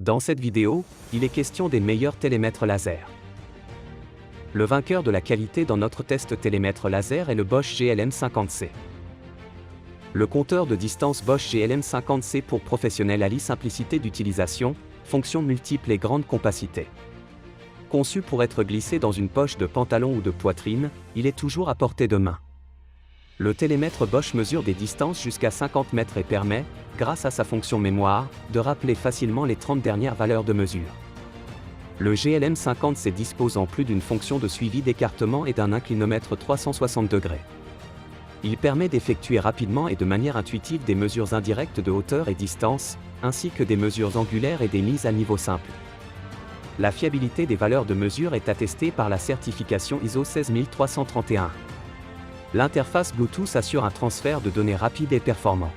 Dans cette vidéo, il est question des meilleurs télémètres laser. Le vainqueur de la qualité dans notre test télémètre laser est le Bosch GLM50C. Le compteur de distance Bosch GLM50C pour professionnels allie simplicité d'utilisation, fonctions multiples et grande compacité. Conçu pour être glissé dans une poche de pantalon ou de poitrine, il est toujours à portée de main. Le télémètre Bosch mesure des distances jusqu'à 50 mètres et permet, grâce à sa fonction mémoire, de rappeler facilement les 30 dernières valeurs de mesure. Le GLM50C dispose en plus d'une fonction de suivi d'écartement et d'un inclinomètre 360 degrés. Il permet d'effectuer rapidement et de manière intuitive des mesures indirectes de hauteur et distance, ainsi que des mesures angulaires et des mises à niveau simple. La fiabilité des valeurs de mesure est attestée par la certification ISO 16331. L'interface Bluetooth assure un transfert de données rapide et performant.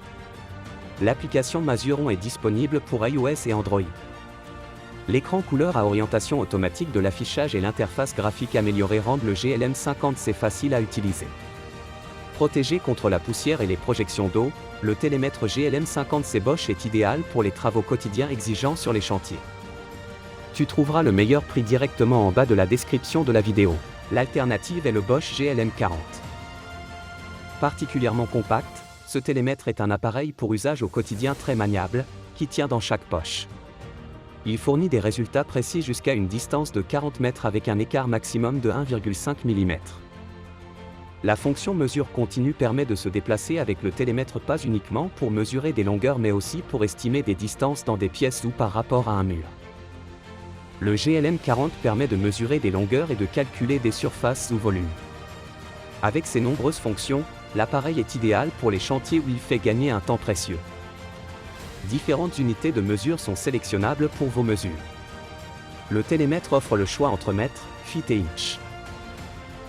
L'application Mesuron est disponible pour iOS et Android. L'écran couleur à orientation automatique de l'affichage et l'interface graphique améliorée rendent le GLM50C facile à utiliser. Protégé contre la poussière et les projections d'eau, le télémètre GLM50C Bosch est idéal pour les travaux quotidiens exigeants sur les chantiers. Tu trouveras le meilleur prix directement en bas de la description de la vidéo. L'alternative est le Bosch GLM40. Particulièrement compact, ce télémètre est un appareil pour usage au quotidien très maniable, qui tient dans chaque poche. Il fournit des résultats précis jusqu'à une distance de 40 mètres avec un écart maximum de 1,5 mm. La fonction mesure continue permet de se déplacer avec le télémètre pas uniquement pour mesurer des longueurs mais aussi pour estimer des distances dans des pièces ou par rapport à un mur. Le GLM40 permet de mesurer des longueurs et de calculer des surfaces ou volumes. Avec ses nombreuses fonctions, l'appareil est idéal pour les chantiers où il fait gagner un temps précieux. Différentes unités de mesure sont sélectionnables pour vos mesures. Le télémètre offre le choix entre mètres, feet et inch.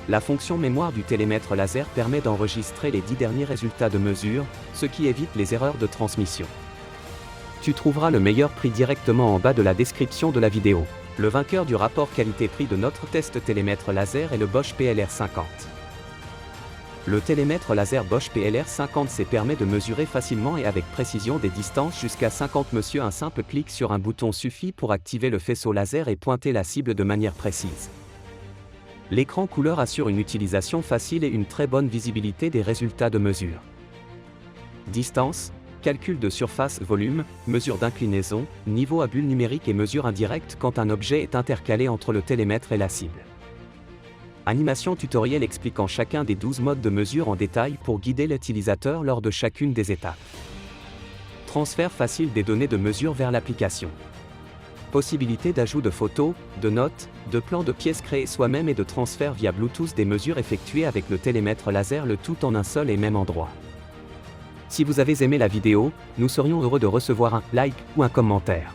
La fonction mémoire du télémètre laser permet d'enregistrer les 10 derniers résultats de mesure, ce qui évite les erreurs de transmission. Tu trouveras le meilleur prix directement en bas de la description de la vidéo. Le vainqueur du rapport qualité-prix de notre test télémètre laser est le Bosch PLR50. Le télémètre laser Bosch PLR50C permet de mesurer facilement et avec précision des distances jusqu'à 50 m. Un simple clic sur un bouton suffit pour activer le faisceau laser et pointer la cible de manière précise. L'écran couleur assure une utilisation facile et une très bonne visibilité des résultats de mesure. Distance, calcul de surface, volume, mesure d'inclinaison, niveau à bulle numérique et mesure indirecte quand un objet est intercalé entre le télémètre et la cible. Animation tutoriel expliquant chacun des 12 modes de mesure en détail pour guider l'utilisateur lors de chacune des étapes. Transfert facile des données de mesure vers l'application. Possibilité d'ajout de photos, de notes, de plans de pièces créées soi-même et de transfert via Bluetooth des mesures effectuées avec le télémètre laser, le tout en un seul et même endroit. Si vous avez aimé la vidéo, nous serions heureux de recevoir un like ou un commentaire.